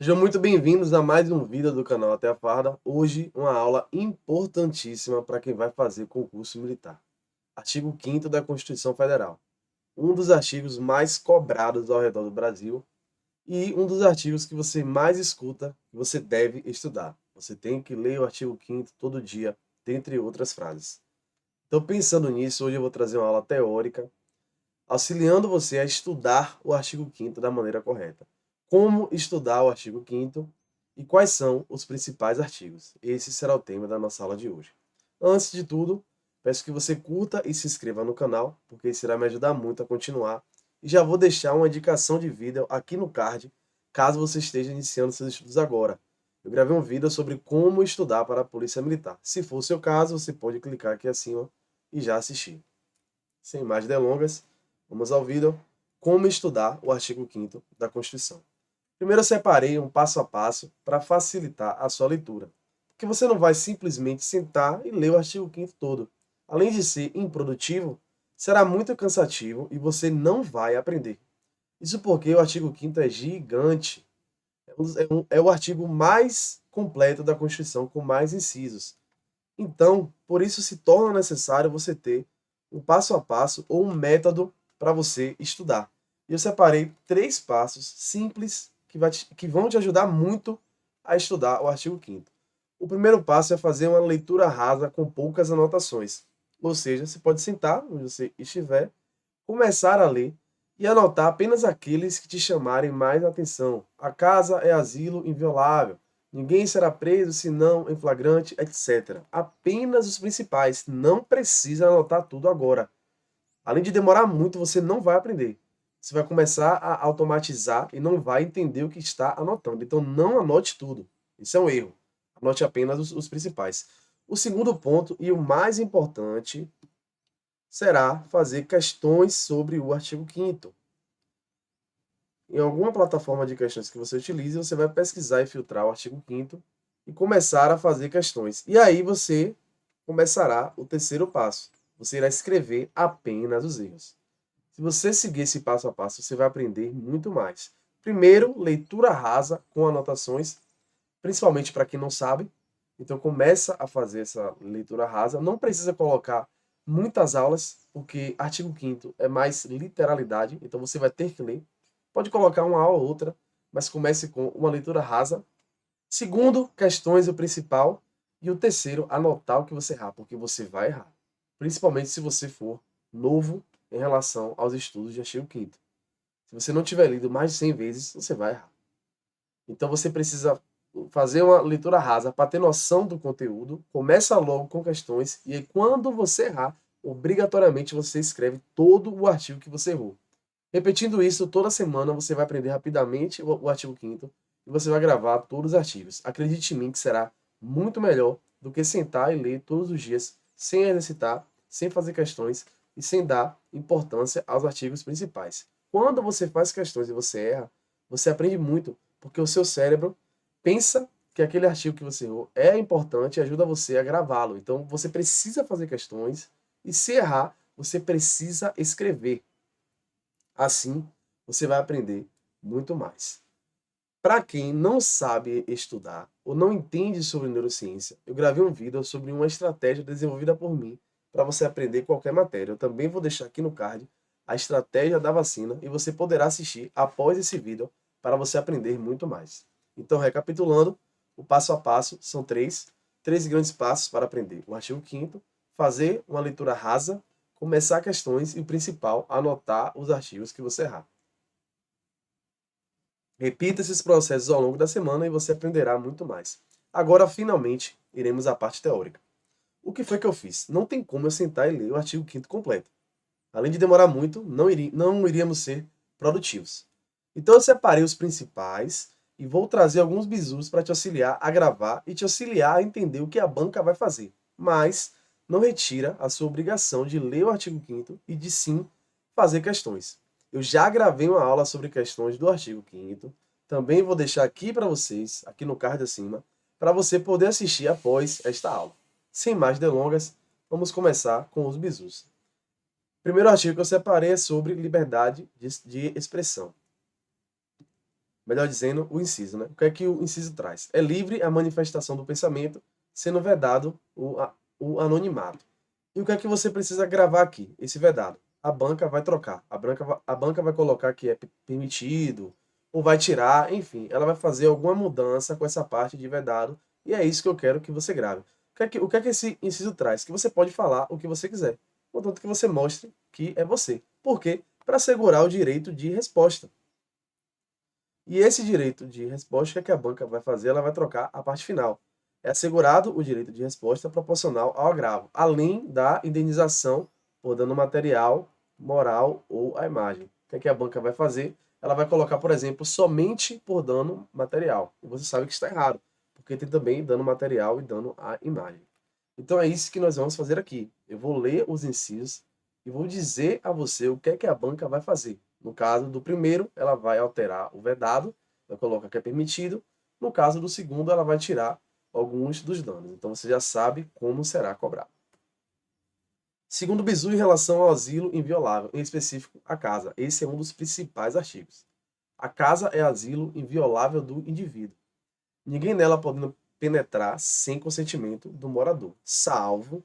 Sejam muito bem-vindos a mais um vídeo do canal Até a Farda. Hoje, uma aula importantíssima para quem vai fazer concurso militar. Artigo 5º da Constituição Federal. Um dos artigos mais cobrados ao redor do Brasil e um dos artigos que você mais escuta que você deve estudar. Você tem que ler o artigo 5º todo dia, dentre outras frases. Então, pensando nisso, hoje eu vou trazer uma aula teórica auxiliando você a estudar o artigo 5º da maneira correta. Como estudar o artigo 5º e quais são os principais artigos. Esse será o tema da nossa aula de hoje. Antes de tudo, peço que você curta e se inscreva no canal, porque isso irá me ajudar muito a continuar. E já vou deixar uma indicação de vídeo aqui no card, caso você esteja iniciando seus estudos agora. Eu gravei um vídeo sobre como estudar para a Polícia Militar. Se for o seu caso, você pode clicar aqui acima e já assistir. Sem mais delongas, vamos ao vídeo. Como estudar o artigo 5º da Constituição. Primeiro eu separei um passo a passo para facilitar a sua leitura. Porque você não vai simplesmente sentar e ler o artigo 5º todo. Além de ser improdutivo, será muito cansativo e você não vai aprender. Isso porque o artigo 5º é gigante. É o artigo mais completo da Constituição, com mais incisos. Então, por isso se torna necessário você ter um passo a passo ou um método para você estudar. E eu separei 3 passos simples que vão te ajudar muito a estudar o artigo 5º. O primeiro passo é fazer uma leitura rasa com poucas anotações. Ou seja, você pode sentar onde você estiver, começar a ler e anotar apenas aqueles que te chamarem mais atenção. A casa é asilo inviolável. Ninguém será preso senão em flagrante, etc. Apenas os principais. Não precisa anotar tudo agora. Além de demorar muito, você não vai aprender. Você vai começar a automatizar e não vai entender o que está anotando. Então, não anote tudo. Isso é um erro. Anote apenas os principais. O segundo ponto, e o mais importante, será fazer questões sobre o artigo 5º. Em alguma plataforma de questões que você utilize, você vai pesquisar e filtrar o artigo 5º e começar a fazer questões. E aí você começará o terceiro passo. Você irá escrever apenas os erros. Se você seguir esse passo a passo, você vai aprender muito mais. Primeiro, leitura rasa com anotações, principalmente para quem não sabe. Então começa a fazer essa leitura rasa. Não precisa colocar muitas aulas, porque artigo 5º é mais literalidade, então você vai ter que ler. Pode colocar uma aula ou outra, mas comece com uma leitura rasa. Segundo, questões o principal. E o terceiro, anotar o que você errar, porque você vai errar. Principalmente se você for novo em relação aos estudos de artigo 5º. Se você não tiver lido mais de 100 vezes, você vai errar. Então você precisa fazer uma leitura rasa para ter noção do conteúdo. Começa logo com questões e aí, quando você errar, obrigatoriamente você escreve todo o artigo que você errou. Repetindo isso toda semana, você vai aprender rapidamente o artigo 5º e você vai gravar todos os artigos. Acredite em mim que será muito melhor do que sentar e ler todos os dias sem exercitar, sem fazer questões e sem dar importância aos artigos principais. Quando você faz questões e você erra, você aprende muito, porque o seu cérebro pensa que aquele artigo que você errou é importante e ajuda você a gravá-lo. Então você precisa fazer questões e se errar, você precisa escrever. Assim, você vai aprender muito mais. Para quem não sabe estudar ou não entende sobre neurociência, eu gravei um vídeo sobre uma estratégia desenvolvida por mim para você aprender qualquer matéria. Eu também vou deixar aqui no card a estratégia da vacina e você poderá assistir após esse vídeo para você aprender muito mais. Então, recapitulando, o passo a passo são três grandes passos para aprender o artigo 5º, fazer uma leitura rasa, começar questões e o principal, anotar os artigos que você errar. Repita esses processos ao longo da semana e você aprenderá muito mais. Agora, finalmente, iremos à parte teórica. O que foi que eu fiz? Não tem como eu sentar e ler o artigo 5º completo. Além de demorar muito, não iríamos ser produtivos. Então eu separei os principais e vou trazer alguns bizus para te auxiliar a gravar e te auxiliar a entender o que a banca vai fazer. Mas não retira a sua obrigação de ler o artigo 5º e de sim fazer questões. Eu já gravei uma aula sobre questões do artigo 5º. Também vou deixar aqui para vocês, aqui no card acima, para você poder assistir após esta aula. Sem mais delongas, vamos começar com os bizus. O primeiro artigo que eu separei é sobre liberdade de expressão. Melhor dizendo, o inciso, né? O que é que o inciso traz? É livre a manifestação do pensamento, sendo vedado o anonimato. E o que é que você precisa gravar aqui? Esse vedado. A banca vai trocar. A banca vai colocar que é permitido, ou vai tirar, enfim, ela vai fazer alguma mudança com essa parte de vedado, e é isso que eu quero que você grave. O que é que esse inciso traz? Que você pode falar o que você quiser, contanto que você mostre que é você. Por quê? Para assegurar o direito de resposta. E esse direito de resposta, o que a banca vai fazer? Ela vai trocar a parte final. É assegurado o direito de resposta proporcional ao agravo, além da indenização por dano material, moral ou à imagem. O que a banca vai fazer? Ela vai colocar, por exemplo, somente por dano material. E você sabe que está errado, porque tem também dano material e dano à imagem. Então é isso que nós vamos fazer aqui. Eu vou ler os incisos e vou dizer a você o que é que a banca vai fazer. No caso do primeiro, ela vai alterar o vedado, vai colocar que é permitido. No caso do segundo, ela vai tirar alguns dos danos. Então você já sabe como será cobrado. Segundo Bizu, em relação ao asilo inviolável, em específico a casa. Esse é um dos principais artigos. A casa é asilo inviolável do indivíduo. Ninguém nela pode penetrar sem consentimento do morador, salvo,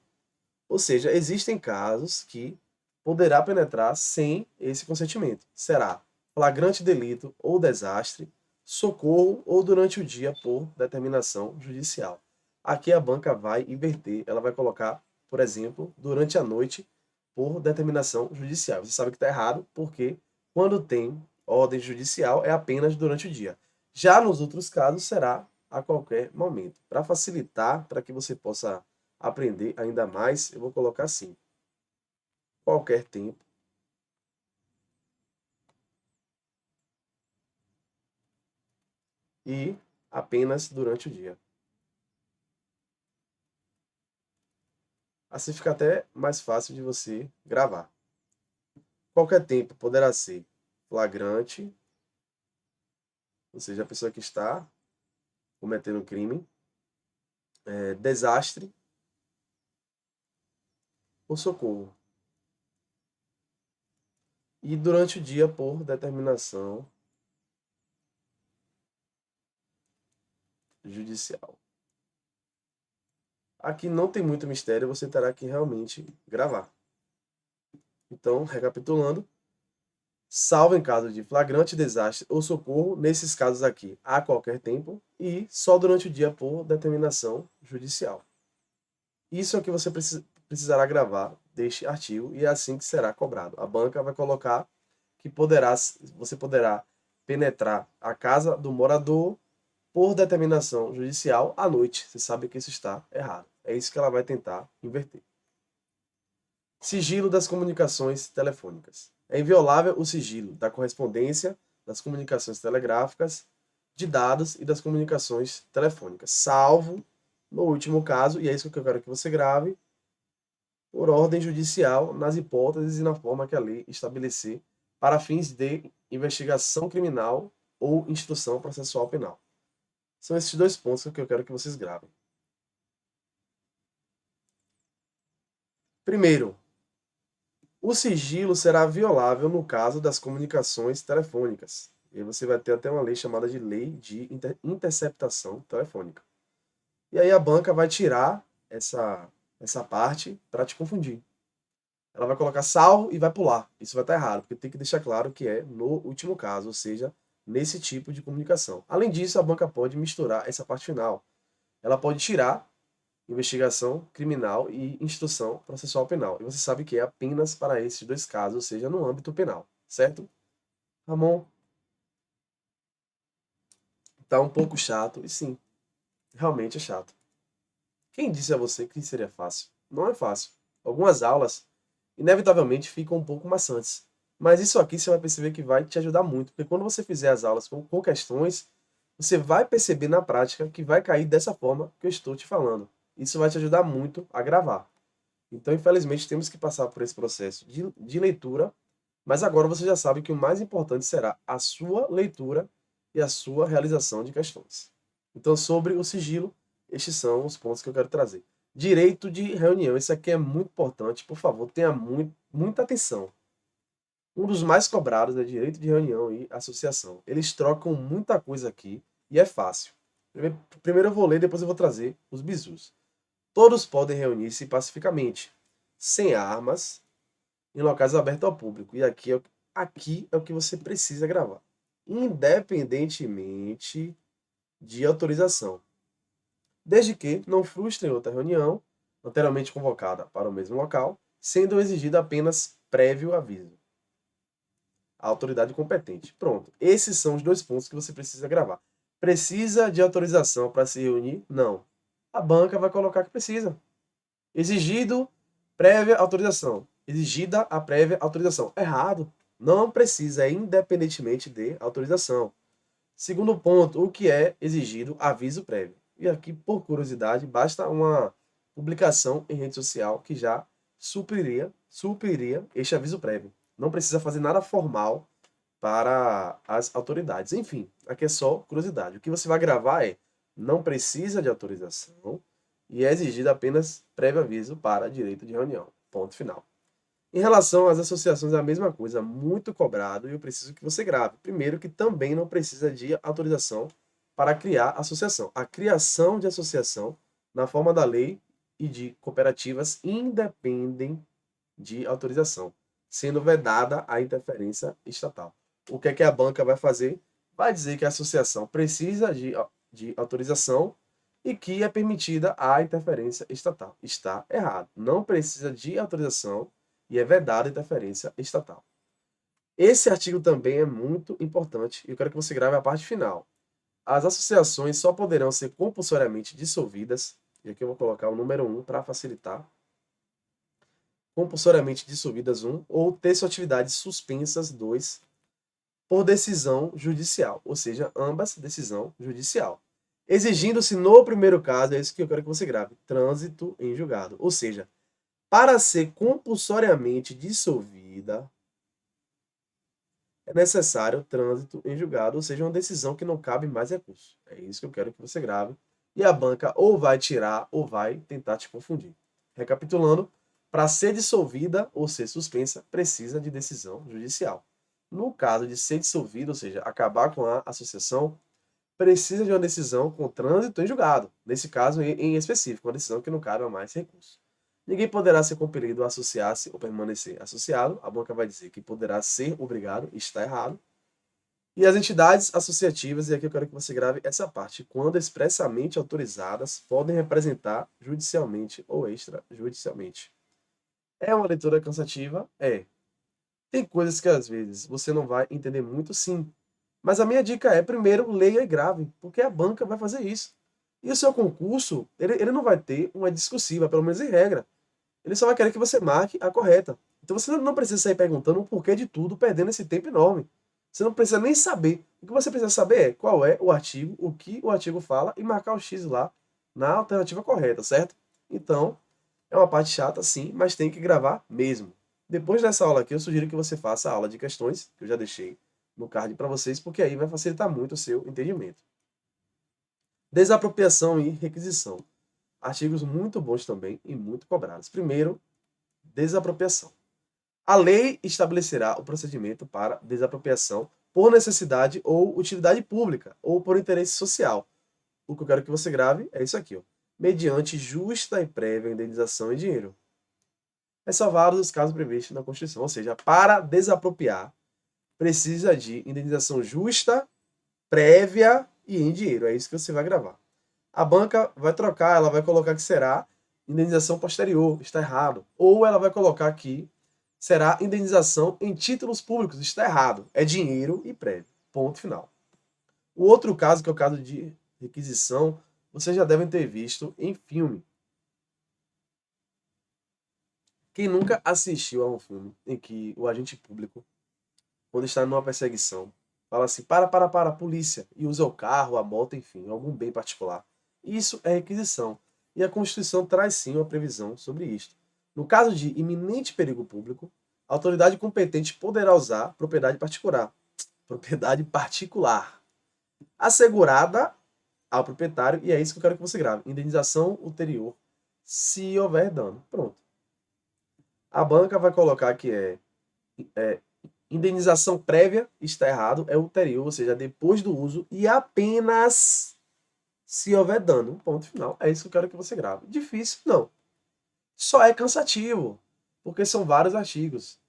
ou seja, existem casos que poderá penetrar sem esse consentimento. Será flagrante delito ou desastre, socorro ou durante o dia por determinação judicial. Aqui a banca vai inverter, ela vai colocar, por exemplo, durante a noite por determinação judicial. Você sabe que está errado, porque quando tem ordem judicial é apenas durante o dia. Já nos outros casos será a qualquer momento. Para facilitar, para que você possa aprender ainda mais, eu vou colocar assim: qualquer tempo e apenas durante o dia. Assim fica até mais fácil de você gravar. Qualquer tempo poderá ser flagrante, ou seja, a pessoa que está cometendo crime, desastre ou socorro. E durante o dia por determinação judicial. Aqui não tem muito mistério, você terá que realmente gravar. Então, recapitulando, salvo em caso de flagrante desastre ou socorro, nesses casos aqui, a qualquer tempo, e só durante o dia por determinação judicial. Isso é o que você precisará gravar deste artigo e é assim que será cobrado. A banca vai colocar que você poderá penetrar a casa do morador por determinação judicial à noite. Você sabe que isso está errado. É isso que ela vai tentar inverter. Sigilo das comunicações telefônicas. É inviolável o sigilo da correspondência, das comunicações telegráficas, de dados e das comunicações telefônicas, salvo, no último caso, e é isso que eu quero que você grave, por ordem judicial, nas hipóteses e na forma que a lei estabelecer, para fins de investigação criminal ou instrução processual penal. São esses dois pontos que eu quero que vocês gravem. Primeiro, o sigilo será violável no caso das comunicações telefônicas. E aí você vai ter até uma lei chamada de Lei de Interceptação Telefônica. E aí a banca vai tirar essa parte para te confundir. Ela vai colocar salvo e vai pular. Isso vai estar errado, porque tem que deixar claro que é no último caso, ou seja, nesse tipo de comunicação. Além disso, a banca pode misturar essa parte final. Ela pode tirar investigação criminal e instrução processual penal. E você sabe que é apenas para esses dois casos, ou seja, no âmbito penal, certo? Ramon, tá um pouco chato, e sim, realmente é chato. Quem disse a você que seria fácil? Não é fácil. Algumas aulas, inevitavelmente, ficam um pouco maçantes. Mas isso aqui você vai perceber que vai te ajudar muito, porque quando você fizer as aulas com questões, você vai perceber na prática que vai cair dessa forma que eu estou te falando. Isso vai te ajudar muito a gravar. Então, infelizmente, temos que passar por esse processo de leitura, mas agora você já sabe que o mais importante será a sua leitura e a sua realização de questões. Então, sobre o sigilo, estes são os pontos que eu quero trazer. Direito de reunião, isso aqui é muito importante, por favor, tenha muita atenção. Um dos mais cobrados é direito de reunião e associação. Eles trocam muita coisa aqui e é fácil. Primeiro eu vou ler, depois eu vou trazer os bizus. Todos podem reunir-se pacificamente, sem armas, em locais abertos ao público. E aqui é o que você precisa gravar. Independentemente de autorização. Desde que não frustrem outra reunião, anteriormente convocada para o mesmo local, sendo exigido apenas prévio aviso. A autoridade competente. Pronto. Esses são os dois pontos que você precisa gravar. Precisa de autorização para se reunir? Não. A banca vai colocar que precisa. Exigido prévia autorização. Exigida a prévia autorização. Errado. Não precisa, é independentemente de autorização. Segundo ponto, o que é exigido? Aviso prévio. E aqui, por curiosidade, basta uma publicação em rede social que já supriria este aviso prévio. Não precisa fazer nada formal para as autoridades. Enfim, aqui é só curiosidade. O que você vai gravar é: não precisa de autorização e é exigido apenas prévio aviso para direito de reunião. Ponto final. Em relação às associações, é a mesma coisa, muito cobrado, e eu preciso que você grave. Primeiro, que também não precisa de autorização para criar associação. A criação de associação, na forma da lei e de cooperativas, independem de autorização, sendo vedada a interferência estatal. O que é que a banca vai fazer? Vai dizer que a associação precisa de autorização e que é permitida a interferência estatal. Está errado. Não precisa de autorização e é vedada a interferência estatal. Esse artigo também é muito importante e eu quero que você grave a parte final. As associações só poderão ser compulsoriamente dissolvidas, e aqui eu vou colocar o número 1 para facilitar, compulsoriamente dissolvidas 1, ou ter sua atividade suspensas 2, por decisão judicial, ou seja, ambas decisão judicial. Exigindo-se no primeiro caso, é isso que eu quero que você grave, trânsito em julgado. Ou seja, para ser compulsoriamente dissolvida, é necessário trânsito em julgado, ou seja, uma decisão que não cabe mais recurso. É isso que eu quero que você grave. E a banca ou vai tirar ou vai tentar te confundir. Recapitulando, para ser dissolvida ou ser suspensa, precisa de decisão judicial. No caso de ser dissolvida, ou seja, acabar com a associação, precisa de uma decisão com trânsito em julgado. Nesse caso em específico, uma decisão que não cabe a mais recurso. Ninguém poderá ser compelido a associar-se ou permanecer associado. A banca vai dizer que poderá ser obrigado, está errado. E as entidades associativas, e aqui eu quero que você grave essa parte, quando expressamente autorizadas, podem representar judicialmente ou extrajudicialmente. É uma leitura cansativa? É. Tem coisas que às vezes você não vai entender muito, sim. Mas a minha dica é, primeiro, leia e grave, porque a banca vai fazer isso. E o seu concurso, ele não vai ter uma discursiva, pelo menos em regra. Ele só vai querer que você marque a correta. Então você não precisa sair perguntando o porquê de tudo, perdendo esse tempo enorme. Você não precisa nem saber. O que você precisa saber é qual é o artigo, o que o artigo fala e marcar o X lá na alternativa correta, certo? Então, é uma parte chata, sim, mas tem que gravar mesmo. Depois dessa aula aqui, eu sugiro que você faça a aula de questões, que eu já deixei no card para vocês, porque aí vai facilitar muito o seu entendimento. Desapropriação e requisição. Artigos muito bons também e muito cobrados. Primeiro, desapropriação. A lei estabelecerá o procedimento para desapropriação por necessidade ou utilidade pública ou por interesse social. O que eu quero que você grave é isso aqui, ó. Mediante justa e prévia indenização em dinheiro. Ressalvados os casos previstos na Constituição, ou seja, para desapropriar, precisa de indenização justa, prévia e em dinheiro. É isso que você vai gravar. A banca vai trocar, ela vai colocar que será indenização posterior, está errado. Ou ela vai colocar que será indenização em títulos públicos, está errado. É dinheiro e prévio. Ponto final. O outro caso, que é o caso de requisição, vocês já devem ter visto em filme. Quem nunca assistiu a um filme em que o agente público, quando está numa perseguição, fala assim, para, polícia, e usa o carro, a moto, enfim, algum bem particular. Isso é requisição. E a Constituição traz sim uma previsão sobre isto. No caso de iminente perigo público, a autoridade competente poderá usar propriedade particular, assegurada ao proprietário, e é isso que eu quero que você grave. Indenização ulterior, se houver dano. Pronto. A banca vai colocar que é Indenização prévia está errado, é ulterior, ou seja, depois do uso e apenas se houver dano. Ponto final. É isso que eu quero que você grave. Difícil? Não. Só é cansativo, porque são vários artigos.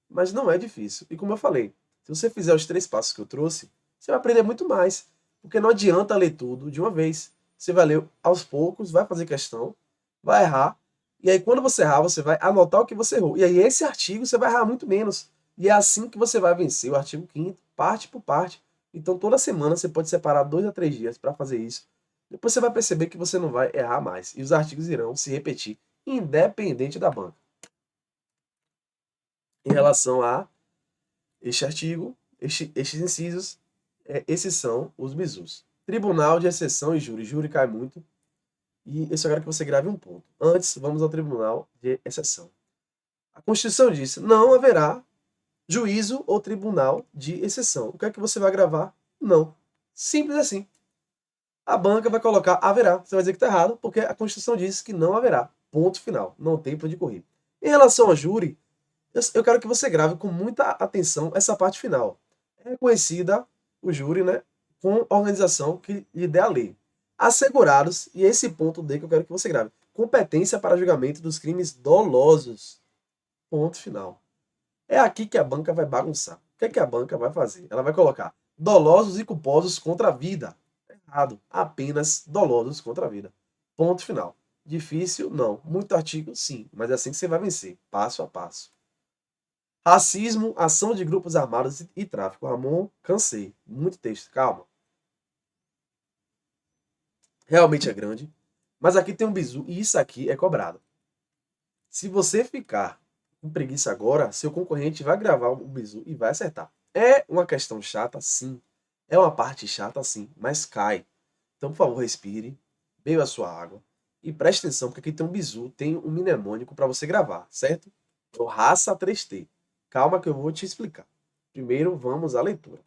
Mas não é difícil. E como eu falei, se você fizer os 3 passos que eu trouxe, você vai aprender muito mais. Porque não adianta ler tudo de uma vez. Você vai ler aos poucos, vai fazer questão, vai errar. E aí, quando você errar, você vai anotar o que você errou. E aí, esse artigo você vai errar muito menos. E é assim que você vai vencer o artigo 5º, parte por parte. Então, toda semana você pode separar 2 a 3 dias para fazer isso. Depois você vai perceber que você não vai errar mais. E os artigos irão se repetir, independente da banca. Em relação a este artigo, estes incisos, esses são os bizus. Tribunal de exceção e júri. Júri cai muito. E eu só quero que você grave um ponto. Antes, vamos ao tribunal de exceção. A Constituição diz: não haverá juízo ou tribunal de exceção. O que é que você vai gravar? Não. Simples assim. A banca vai colocar haverá. Você vai dizer que está errado, porque a Constituição diz que não haverá. Ponto final. Não tem para onde correr. Em relação ao júri, eu quero que você grave com muita atenção essa parte final. É reconhecida o júri, né, com organização que lhe dê a lei. Assegurados, e esse ponto D que eu quero que você grave, competência para julgamento dos crimes dolosos. Ponto final. É aqui que a banca vai bagunçar. O que é que a banca vai fazer? Ela vai colocar dolosos e culposos contra a vida. Errado. Apenas dolosos contra a vida. Ponto final. Difícil? Não. Muito artigo? Sim. Mas é assim que você vai vencer. Passo a passo. Racismo, ação de grupos armados e tráfico. Ramon, cansei. Muito texto. Calma. Realmente é grande. Mas aqui tem um bizu e isso aqui é cobrado. Se você ficar com preguiça agora, seu concorrente vai gravar o bizu e vai acertar. É uma questão chata, sim. É uma parte chata, sim. Mas cai. Então, por favor, respire. Beba a sua água. E preste atenção, porque aqui tem um bizu, tem um mnemônico para você gravar, certo? O raça 3T. Calma que eu vou te explicar. Primeiro, vamos à leitura.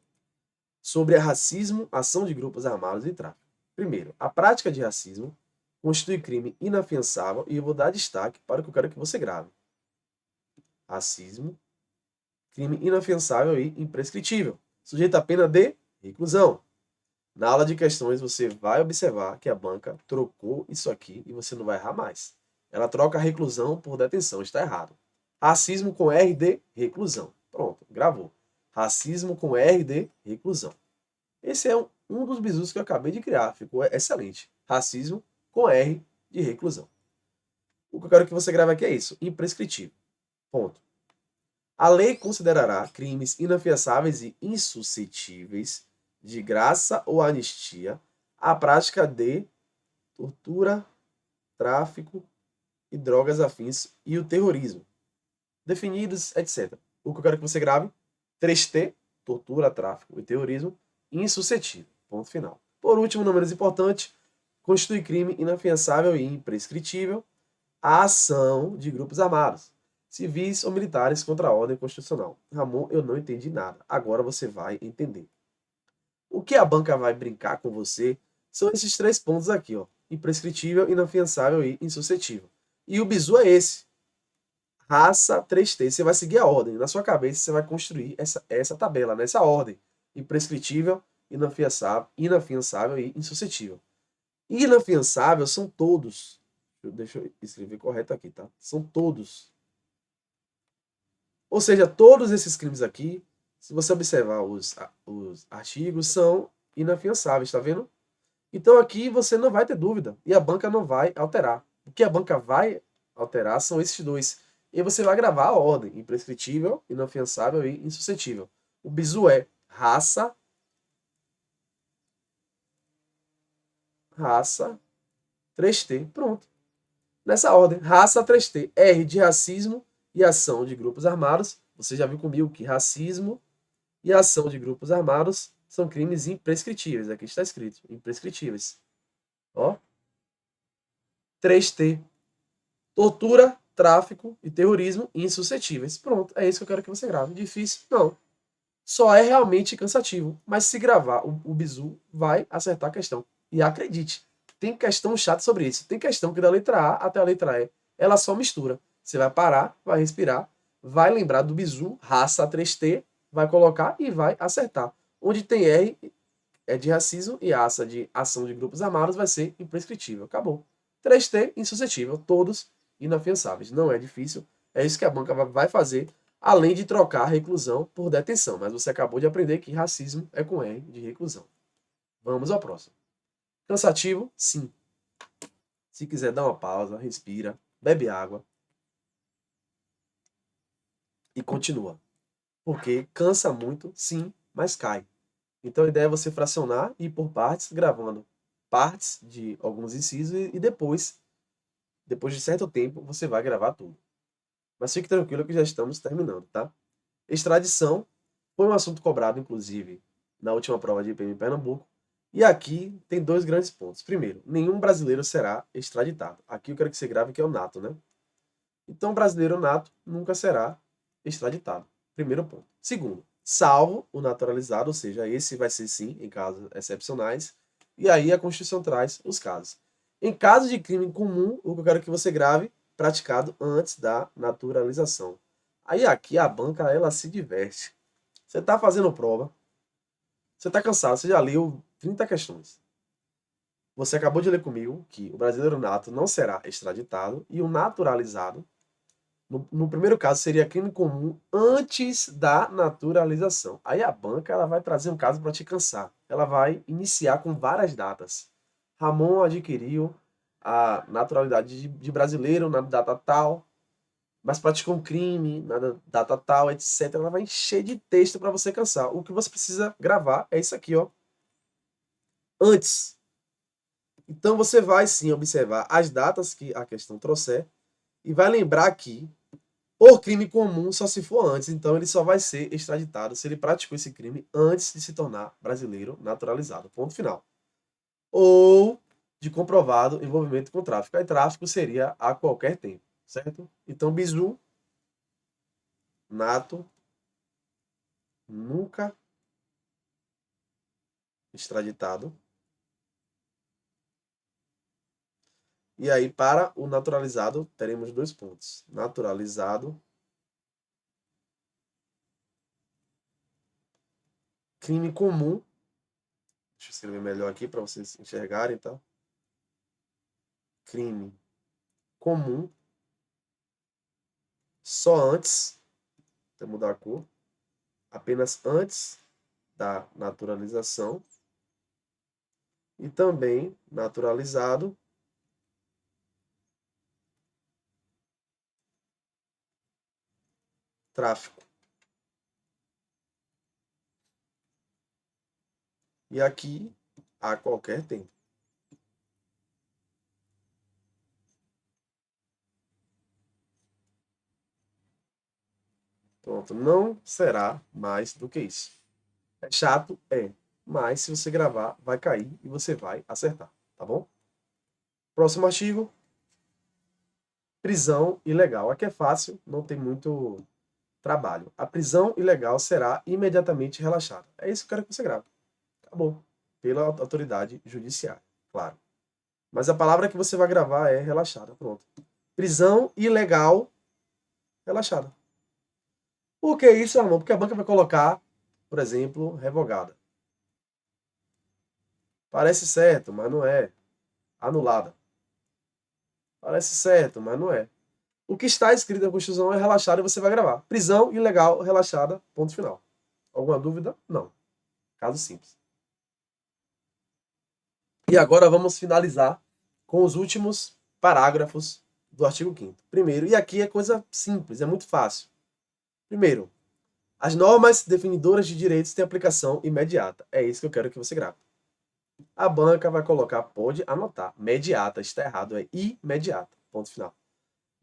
Sobre racismo, ação de grupos armados e tráfico. Primeiro, a prática de racismo constitui crime inafiançável e eu vou dar destaque para o que eu quero que você grave. Racismo, crime inafiançável e imprescritível, sujeito à pena de reclusão. Na aula de questões, você vai observar que a banca trocou isso aqui e você não vai errar mais. Ela troca a reclusão por detenção, está errado. Racismo com R de reclusão. Pronto, gravou. Racismo com R de reclusão. Esse é um dos bizus que eu acabei de criar, ficou excelente. Racismo com R de reclusão. O que eu quero que você grave aqui é isso, imprescritível. Ponto. A lei considerará crimes inafiançáveis e insuscetíveis de graça ou anistia a prática de tortura, tráfico e drogas afins e o terrorismo, definidos, etc. O que eu quero que você grave, 3T, tortura, tráfico e terrorismo, insuscetível, ponto final. Por último, não menos importante, constitui crime inafiançável e imprescritível a ação de grupos armados, civis ou militares contra a ordem constitucional. Ramon, eu não entendi nada. Agora você vai entender. O que a banca vai brincar com você são esses 3 pontos aqui, ó. Imprescritível, inafiançável e insuscetível. E o bizu é esse. Raça 3T. Você vai seguir a ordem. Na sua cabeça você vai construir essa tabela, nessa ordem. Imprescritível, inafiançável e insuscetível. Inafiançável são todos. Deixa eu escrever correto aqui, tá? São todos. Ou seja, todos esses crimes aqui, se você observar os artigos, são inafiançáveis, tá vendo? Então aqui você não vai ter dúvida e a banca não vai alterar. O que a banca vai alterar são esses dois. E você vai gravar a ordem: imprescritível, inafiançável e insuscetível. O bizu é raça 3T. Pronto. Nessa ordem, raça 3T. R de racismo e ação de grupos armados. Você já viu comigo que racismo e ação de grupos armados são crimes imprescritíveis. Aqui está escrito, imprescritíveis. Ó. 3T. Tortura, tráfico e terrorismo insuscetíveis. Pronto, é isso que eu quero que você grave. Difícil? Não. Só é realmente cansativo. Mas se gravar o bizu, vai acertar a questão. E acredite, tem questão chata sobre isso. Tem questão que da letra A até a letra E, ela só mistura. Você vai parar, vai respirar, vai lembrar do bizu, raça 3T, vai colocar e vai acertar. Onde tem R é de racismo e aça de ação de grupos armados vai ser imprescritível. Acabou. 3T, insuscetível. Todos inafiançáveis. Não é difícil. É isso que a banca vai fazer, além de trocar reclusão por detenção. Mas você acabou de aprender que racismo é com R de reclusão. Vamos ao próximo. Cansativo? Sim. Se quiser dar uma pausa, respira, bebe água e continua. Porque cansa muito, sim, mas cai. Então a ideia é você fracionar e ir por partes, gravando partes de alguns incisos e depois de certo tempo, você vai gravar tudo. Mas fique tranquilo que já estamos terminando, tá? Extradição foi um assunto cobrado, inclusive, na última prova de IPM em Pernambuco. E aqui tem dois grandes pontos. Primeiro, nenhum brasileiro será extraditado. Aqui eu quero que você grave que é o nato, né? Então, brasileiro nato nunca será extraditado. Primeiro ponto. Segundo, salvo o naturalizado, ou seja, esse vai ser sim em casos excepcionais. E aí a Constituição traz os casos. Em caso de crime comum, o que eu quero que você grave, praticado antes da naturalização. Aí aqui a banca, ela se diverte. Você está fazendo prova, você está cansado, você já leu 30 questões. Você acabou de ler comigo que o brasileiro nato não será extraditado e o naturalizado, no primeiro caso, seria crime comum antes da naturalização. Aí a banca ela vai trazer um caso para te cansar. Ela vai iniciar com várias datas. Ramon adquiriu a naturalidade de brasileiro na data tal, mas praticou um crime na data tal, etc. Ela vai encher de texto para você cansar. O que você precisa gravar é isso aqui, ó. Antes. Então você vai sim observar as datas que a questão trouxer e vai lembrar que por crime comum só se for antes, então ele só vai ser extraditado se ele praticou esse crime antes de se tornar brasileiro naturalizado. Ponto final. Ou de comprovado envolvimento com tráfico. Aí tráfico seria a qualquer tempo, certo? Então bizu, nato, nunca extraditado. E aí para o naturalizado teremos dois pontos. Naturalizado, crime comum. Deixa eu escrever melhor aqui para vocês enxergarem, tá? Crime comum só antes, vou mudar a cor, apenas antes da naturalização e também naturalizado tráfico. E aqui a qualquer tempo. Pronto, não será mais do que isso. É chato? É. Mas se você gravar, vai cair e você vai acertar, tá bom? Próximo artigo. Prisão ilegal. Aqui é fácil, não tem muito trabalho. A prisão ilegal será imediatamente relaxada. É isso que eu quero que você grave. Acabou. Pela autoridade judiciária, claro. Mas a palavra que você vai gravar é relaxada. Pronto. Prisão ilegal relaxada. Por que isso, Ramon? Porque a banca vai colocar, por exemplo, revogada. Parece certo, mas não é. Anulada. Parece certo, mas não é. O que está escrito na Constituição é relaxada e você vai gravar. Prisão ilegal relaxada, ponto final. Alguma dúvida? Não. Caso simples. E agora vamos finalizar com os últimos parágrafos do artigo 5º. Primeiro, e aqui é coisa simples, é muito fácil. Primeiro, as normas definidoras de direitos têm aplicação imediata. É isso que eu quero que você grave. A banca vai colocar, pode anotar, mediata, está errado, é imediata, ponto final.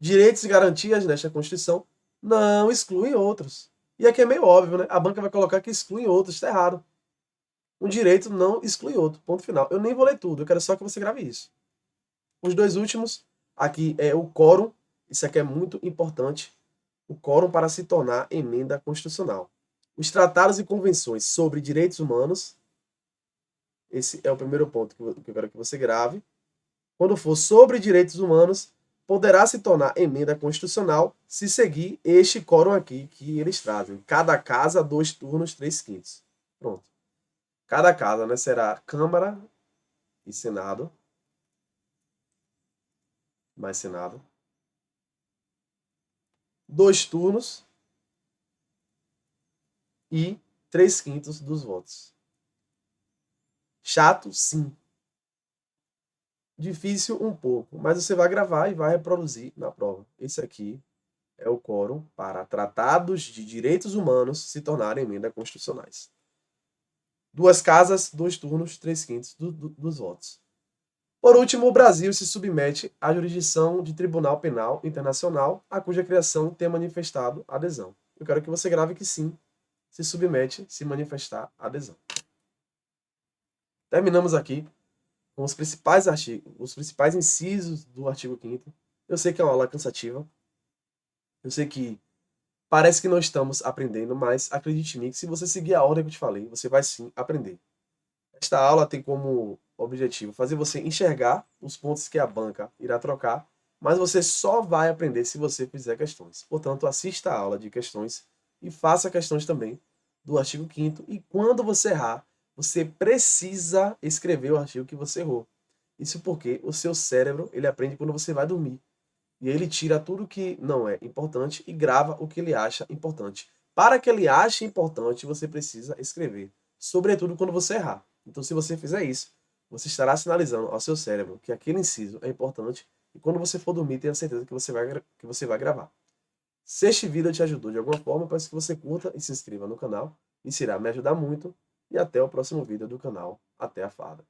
Direitos e garantias nesta Constituição não excluem outros. E aqui é meio óbvio, né? A banca vai colocar que exclui outros, está errado. Um direito não exclui outro, ponto final. Eu nem vou ler tudo, eu quero só que você grave isso. Os dois últimos, aqui é o quórum, isso aqui é muito importante, o quórum para se tornar emenda constitucional. Os tratados e convenções sobre direitos humanos, esse é o primeiro ponto que eu quero que você grave. Quando for sobre direitos humanos, poderá se tornar emenda constitucional se seguir este quórum aqui que eles trazem. Cada casa, 2 turnos, 3/5. Pronto. Cada casa, né, será Câmara e Senado. Mais Senado. 2 turnos e 3/5 dos votos. Chato, sim. Difícil um pouco, mas você vai gravar e vai reproduzir na prova. Esse aqui é o quórum para tratados de direitos humanos se tornarem emendas constitucionais. 2 casas, 2 turnos, 3/5 dos votos. Por último, o Brasil se submete à jurisdição de Tribunal Penal Internacional, a cuja criação tem manifestado adesão. Eu quero que você grave que sim, se submete, se manifestar adesão. Terminamos aqui com os principais artigos, os principais incisos do artigo 5º. Eu sei que é uma aula cansativa. Eu sei que parece que não estamos aprendendo, mas acredite em mim que se você seguir a ordem que eu te falei, você vai sim aprender. Esta aula tem como objetivo fazer você enxergar os pontos que a banca irá trocar, mas você só vai aprender se você fizer questões. Portanto, assista a aula de questões e faça questões também do artigo 5º. E quando você errar, você precisa escrever o artigo que você errou. Isso porque o seu cérebro, ele aprende quando você vai dormir. E ele tira tudo que não é importante e grava o que ele acha importante. Para que ele ache importante, você precisa escrever, sobretudo quando você errar. Então, se você fizer isso, você estará sinalizando ao seu cérebro que aquele inciso é importante e quando você for dormir, tenha certeza que você vai gravar. Se este vídeo te ajudou de alguma forma, peço que você curta e se inscreva no canal. Isso irá me ajudar muito. E até o próximo vídeo do canal. Até a farda.